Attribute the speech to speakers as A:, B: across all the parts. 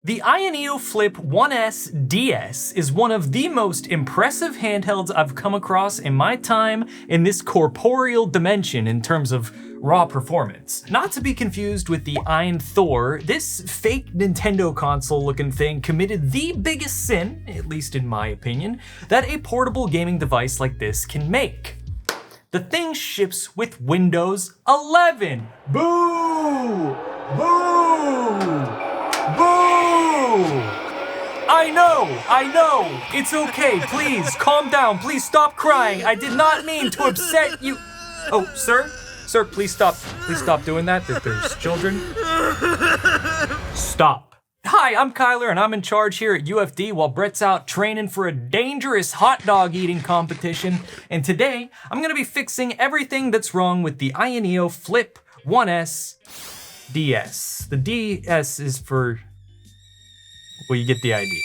A: The Ayaneo Flip 1S DS is one of the most impressive handhelds I've come across in my time in this corporeal dimension in terms of raw performance. Not to be confused with the Ayn Thor, this fake Nintendo console looking thing committed the biggest sin, at least in my opinion, that a portable gaming device like this can make. The thing ships with Windows 11. Boo! Boo! Boo! I know, it's okay, please, calm down, please stop crying, I did not mean to upset you. Oh, sir, please stop doing that, there's children. Stop. Hi, I'm Kyler and I'm in charge here at UFD while Brett's out training for a dangerous hot dog eating competition, and today I'm gonna be fixing everything that's wrong with the Ayaneo Flip 1S DS. The DS is for, well, you get the idea.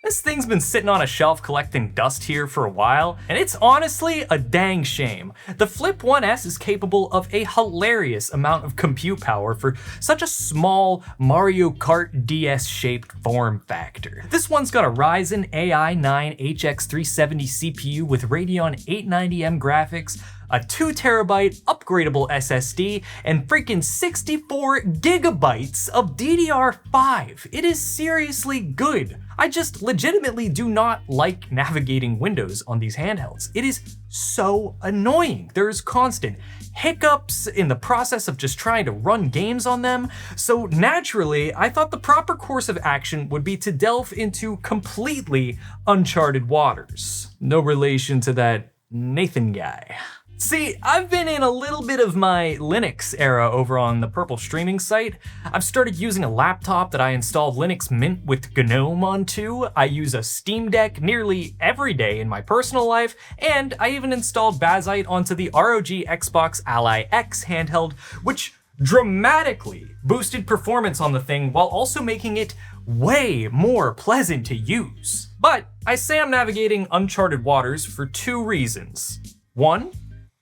A: This thing's been sitting on a shelf collecting dust here for a while, and it's honestly a dang shame. The Flip 1S is capable of a hilarious amount of compute power for such a small Mario Kart DS-shaped form factor. This one's got a Ryzen AI 9 HX370 CPU with Radeon 890M graphics, a 2TB upgradable SSD, and freaking 64 gigabytes of DDR5. It is seriously good. I just legitimately do not like navigating Windows on these handhelds. It is so annoying. There's constant hiccups in the process of just trying to run games on them. So naturally, I thought the proper course of action would be to delve into completely uncharted waters. No relation to that Nathan guy. See, I've been in a little bit of my Linux era over on the Purple streaming site. I've started using a laptop that I installed Linux Mint with GNOME onto. I use a Steam Deck nearly every day in my personal life, and I even installed Bazzite onto the ROG Xbox Ally X handheld, which dramatically boosted performance on the thing while also making it way more pleasant to use. But I say I'm navigating uncharted waters for two reasons. One,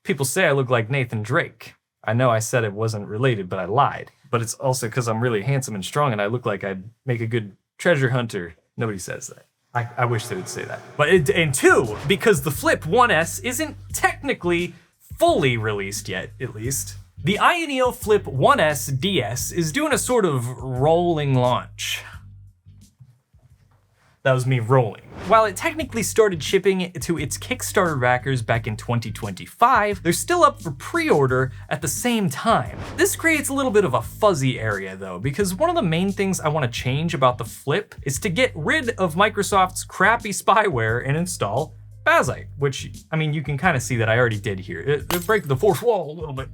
A: people say I look like Nathan Drake. I know I said it wasn't related, but I lied. But it's also because I'm really handsome and strong and I look like I'd make a good treasure hunter. Nobody says that. I wish they would say that. And two, because the Flip 1S isn't technically fully released yet, at least. The Ayaneo Flip 1S DS is doing a sort of rolling launch. That was me rolling. While it technically started shipping to its Kickstarter backers back in 2025, they're still up for pre-order at the same time. This creates a little bit of a fuzzy area though, because one of the main things I want to change about the Flip is to get rid of Microsoft's crappy spyware and install Bazzite, which, I mean, you can kind of see that I already did here. It break the fourth wall a little bit.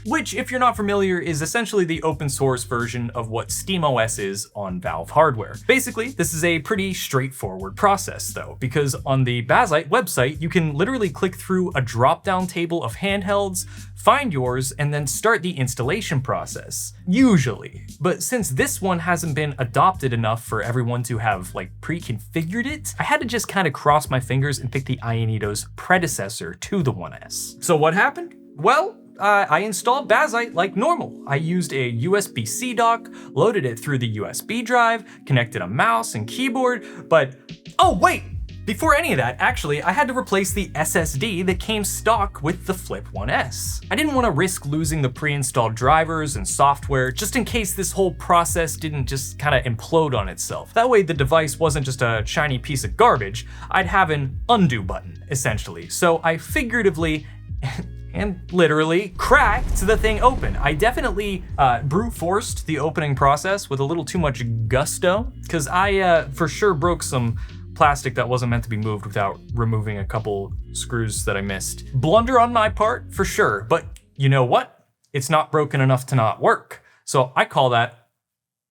A: Which, if you're not familiar, is essentially the open source version of what SteamOS is on Valve hardware. Basically, this is a pretty straightforward process though, because on the Bazzite website, you can literally click through a drop-down table of handhelds, find yours, and then start the installation process. Usually. But since this one hasn't been adopted enough for everyone to have like pre-configured it, I had to just kind of cross my fingers and pick the Ayaneo's predecessor to the 1S. So what happened? Well, I installed Bazzite like normal. I used a USB-C dock, loaded it through the USB drive, connected a mouse and keyboard, but oh wait! Before any of that, actually, I had to replace the SSD that came stock with the Flip 1S. I didn't want to risk losing the pre-installed drivers and software just in case this whole process didn't just kind of implode on itself. That way the device wasn't just a shiny piece of garbage, I'd have an undo button, essentially. So I figuratively and literally cracked the thing open. I definitely brute forced the opening process with a little too much gusto, because I for sure broke some plastic that wasn't meant to be moved without removing a couple screws that I missed. Blunder on my part, for sure, but you know what? It's not broken enough to not work. So I call that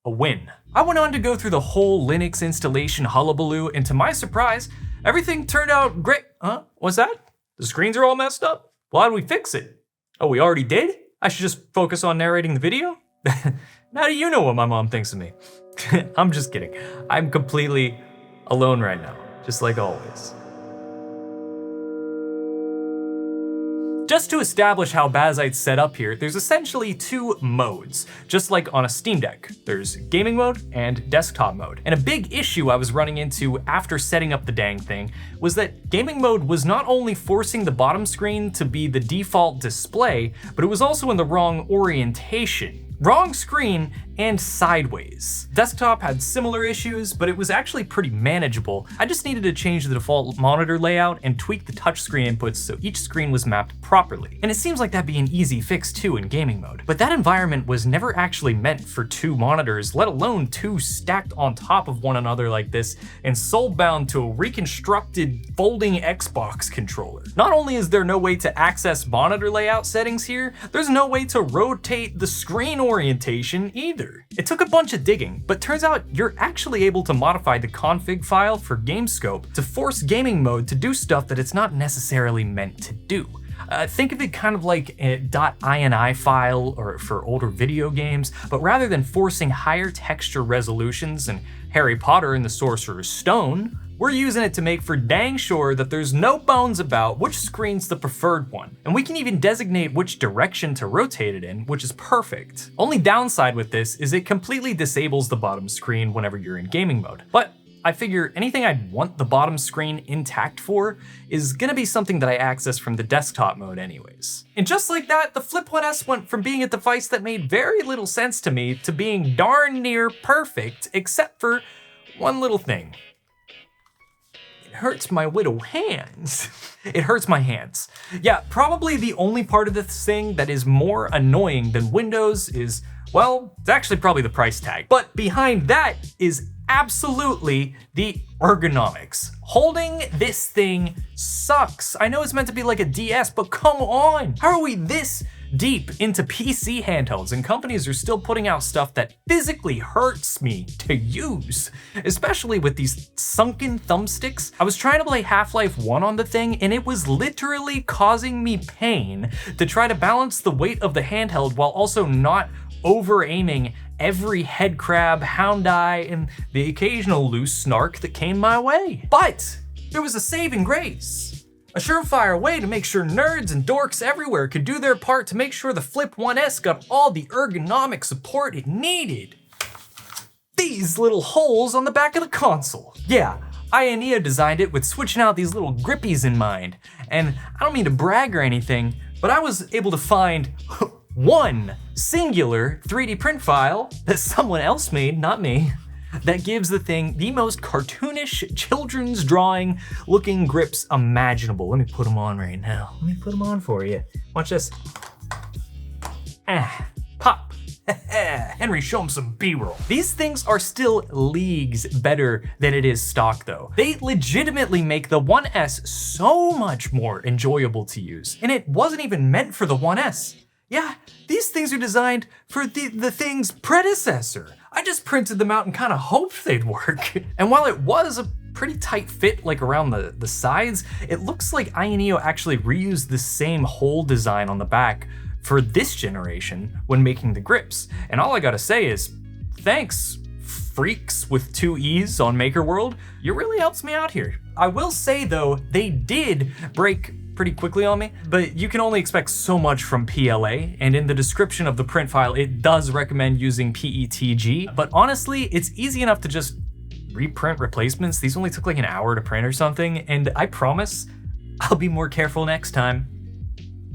A: a win. I went on to go through the whole Linux installation hullabaloo, and to my surprise, everything turned out great. Huh? What's that? The screens are all messed up? Well, how do we fix it? Oh, we already did? I should just focus on narrating the video? How do you know what my mom thinks of me? I'm just kidding. I'm completely alone right now, just like always. Just to establish how Bazzite's set up here, there's essentially two modes, just like on a Steam Deck. There's gaming mode and desktop mode. And a big issue I was running into after setting up the dang thing was that gaming mode was not only forcing the bottom screen to be the default display, but it was also in the wrong orientation. Wrong screen and sideways. Desktop had similar issues, but it was actually pretty manageable. I just needed to change the default monitor layout and tweak the touchscreen inputs so each screen was mapped properly. And it seems like that'd be an easy fix too in gaming mode. But that environment was never actually meant for two monitors, let alone two stacked on top of one another like this and soul-bound to a reconstructed folding Xbox controller. Not only is there no way to access monitor layout settings here, there's no way to rotate the screen orientation either. It took a bunch of digging, but turns out you're actually able to modify the config file for GameScope to force gaming mode to do stuff that it's not necessarily meant to do. Think of it kind of like a .ini file or for older video games, but rather than forcing higher texture resolutions and Harry Potter and the Sorcerer's Stone, we're using it to make for dang sure that there's no bones about which screen's the preferred one. And we can even designate which direction to rotate it in, which is perfect. Only downside with this is it completely disables the bottom screen whenever you're in gaming mode. But I figure anything I'd want the bottom screen intact for is gonna be something that I access from the desktop mode anyways. And just like that, the Flip 1S went from being a device that made very little sense to me to being darn near perfect, except for one little thing. It hurts my little hands. It hurts my hands. Yeah, probably the only part of this thing that is more annoying than Windows is, well, it's actually probably the price tag. But behind that is absolutely the ergonomics. Holding this thing sucks. I know it's meant to be like a DS, but come on. How are we this deep into PC handhelds and companies are still putting out stuff that physically hurts me to use, especially with these sunken thumbsticks? I was trying to play Half-Life 1 on the thing and it was literally causing me pain to try to balance the weight of the handheld while also not over-aiming every head crab, hound eye, and the occasional loose snark that came my way. But there was a saving grace. A surefire way to make sure nerds and dorks everywhere could do their part to make sure the Flip 1S got all the ergonomic support it needed. These little holes on the back of the console. Yeah, Ioneo designed it with switching out these little grippies in mind. And I don't mean to brag or anything, but I was able to find one singular 3D print file that someone else made, not me, that gives the thing the most cartoonish children's drawing looking grips imaginable. Let me put them on right now. Let me put them on for you. Watch this. Pop. Henry, show him some B-roll. These things are still leagues better than it is stock though. They legitimately make the 1S so much more enjoyable to use. And it wasn't even meant for the 1S. Yeah, these things are designed for the thing's predecessor. I just printed them out and kind of hoped they'd work. And while it was a pretty tight fit like around the sides, it looks like Ioneo actually reused the same hole design on the back for this generation when making the grips. And all I gotta say is, thanks, freaks with 2 E's on MakerWorld. You really helps me out here. I will say though, they did break pretty quickly on me, but you can only expect so much from PLA, and in the description of the print file, it does recommend using PETG, but honestly, it's easy enough to just reprint replacements. These only took like an hour to print or something, and I promise I'll be more careful next time.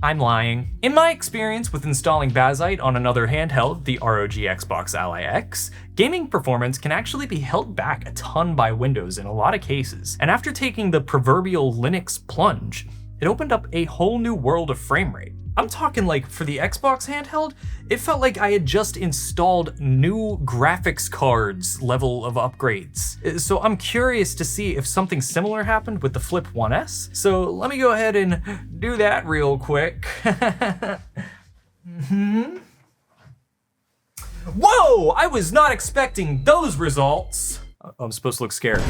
A: I'm lying. In my experience with installing Bazzite on another handheld, the ROG Xbox Ally X, gaming performance can actually be held back a ton by Windows in a lot of cases, and after taking the proverbial Linux plunge, it opened up a whole new world of frame rate. I'm talking like for the Xbox handheld, it felt like I had just installed new graphics cards level of upgrades. So I'm curious to see if something similar happened with the Flip 1S. So let me go ahead and do that real quick. Whoa, I was not expecting those results. I'm supposed to look scared.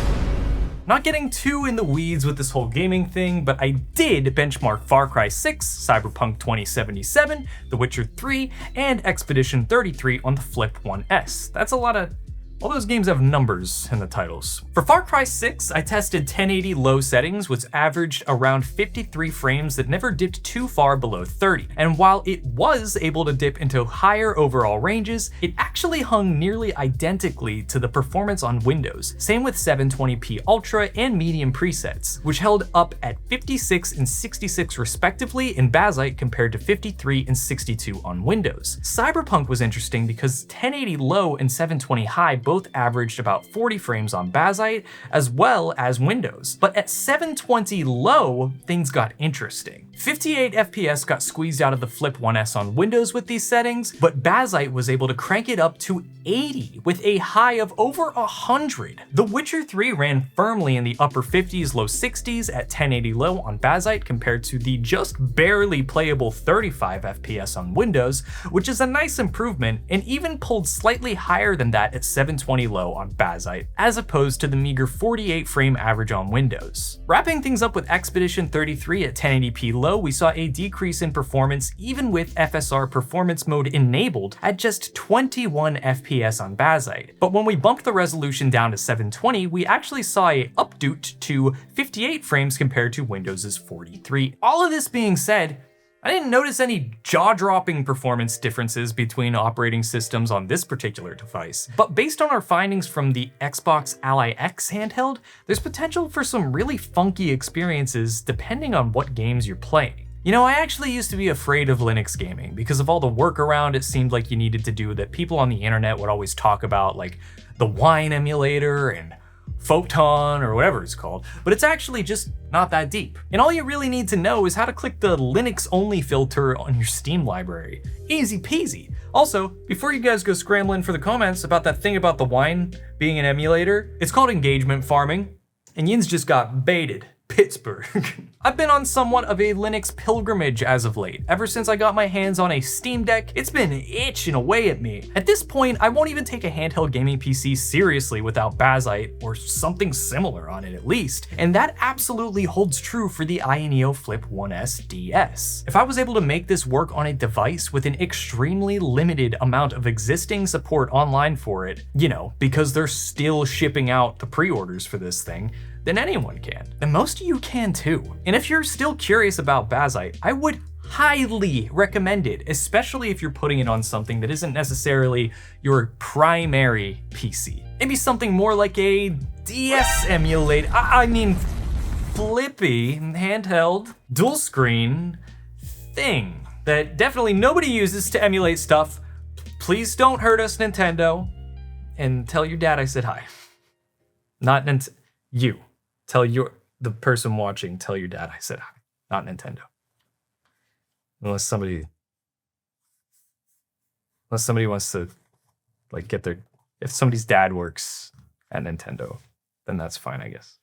A: Not getting too in the weeds with this whole gaming thing, but I did benchmark Far Cry 6, Cyberpunk 2077, The Witcher 3, and Expedition 33 on the Flip 1S. That's a lot of All those games have numbers in the titles. For Far Cry 6, I tested 1080 low settings, which averaged around 53 frames that never dipped too far below 30. And while it was able to dip into higher overall ranges, it actually hung nearly identically to the performance on Windows. Same with 720p Ultra and Medium presets, which held up at 56 and 66 respectively in Bazzite compared to 53 and 62 on Windows. Cyberpunk was interesting because 1080 low and 720 high both averaged about 40 frames on Bazzite as well as Windows. But at 720 low, things got interesting. 58 FPS got squeezed out of the Flip 1S on Windows with these settings, but Bazzite was able to crank it up to 80 with a high of over 100. The Witcher 3 ran firmly in the upper 50s, low 60s at 1080 low on Bazzite compared to the just barely playable 35 FPS on Windows, which is a nice improvement, and even pulled slightly higher than that at 720 low on Bazzite, as opposed to the meager 48 frame average on Windows. Wrapping things up with Expedition 33 at 1080p low, we saw a decrease in performance even with FSR performance mode enabled at just 21 FPS on Bazzite. But when we bumped the resolution down to 720, we actually saw a updoot to 58 frames compared to Windows's 43. All of this being said, I didn't notice any jaw-dropping performance differences between operating systems on this particular device. But based on our findings from the Xbox Ally X handheld, there's potential for some really funky experiences depending on what games you're playing. You know, I actually used to be afraid of Linux gaming because of all the workaround it seemed like you needed to do that people on the internet would always talk about, like the Wine emulator and Photon or whatever it's called, but it's actually just not that deep. And all you really need to know is how to click the Linux only filter on your Steam library. Easy peasy. Also, before you guys go scrambling for the comments about that thing about the Wine being an emulator, it's called engagement farming, and Yin's just got baited. Pittsburgh. I've been on somewhat of a Linux pilgrimage as of late. Ever since I got my hands on a Steam Deck, it's been itching away at me. At this point, I won't even take a handheld gaming PC seriously without Bazzite or something similar on it at least. And that absolutely holds true for the Ayaneo Flip 1S DS. If I was able to make this work on a device with an extremely limited amount of existing support online for it, you know, because they're still shipping out the pre-orders for this thing, then anyone can. And most of you can too. And if you're still curious about Bazzite, I would highly recommend it, especially if you're putting it on something that isn't necessarily your primary PC. Maybe something more like a DS emulator, I mean flippy, handheld, dual screen thing that definitely nobody uses to emulate stuff. Please don't hurt us, Nintendo. And tell your dad I said hi. Not you. Tell the person watching, tell your dad I said hi, not Nintendo. Unless somebody wants to like if somebody's dad works at Nintendo, then that's fine, I guess.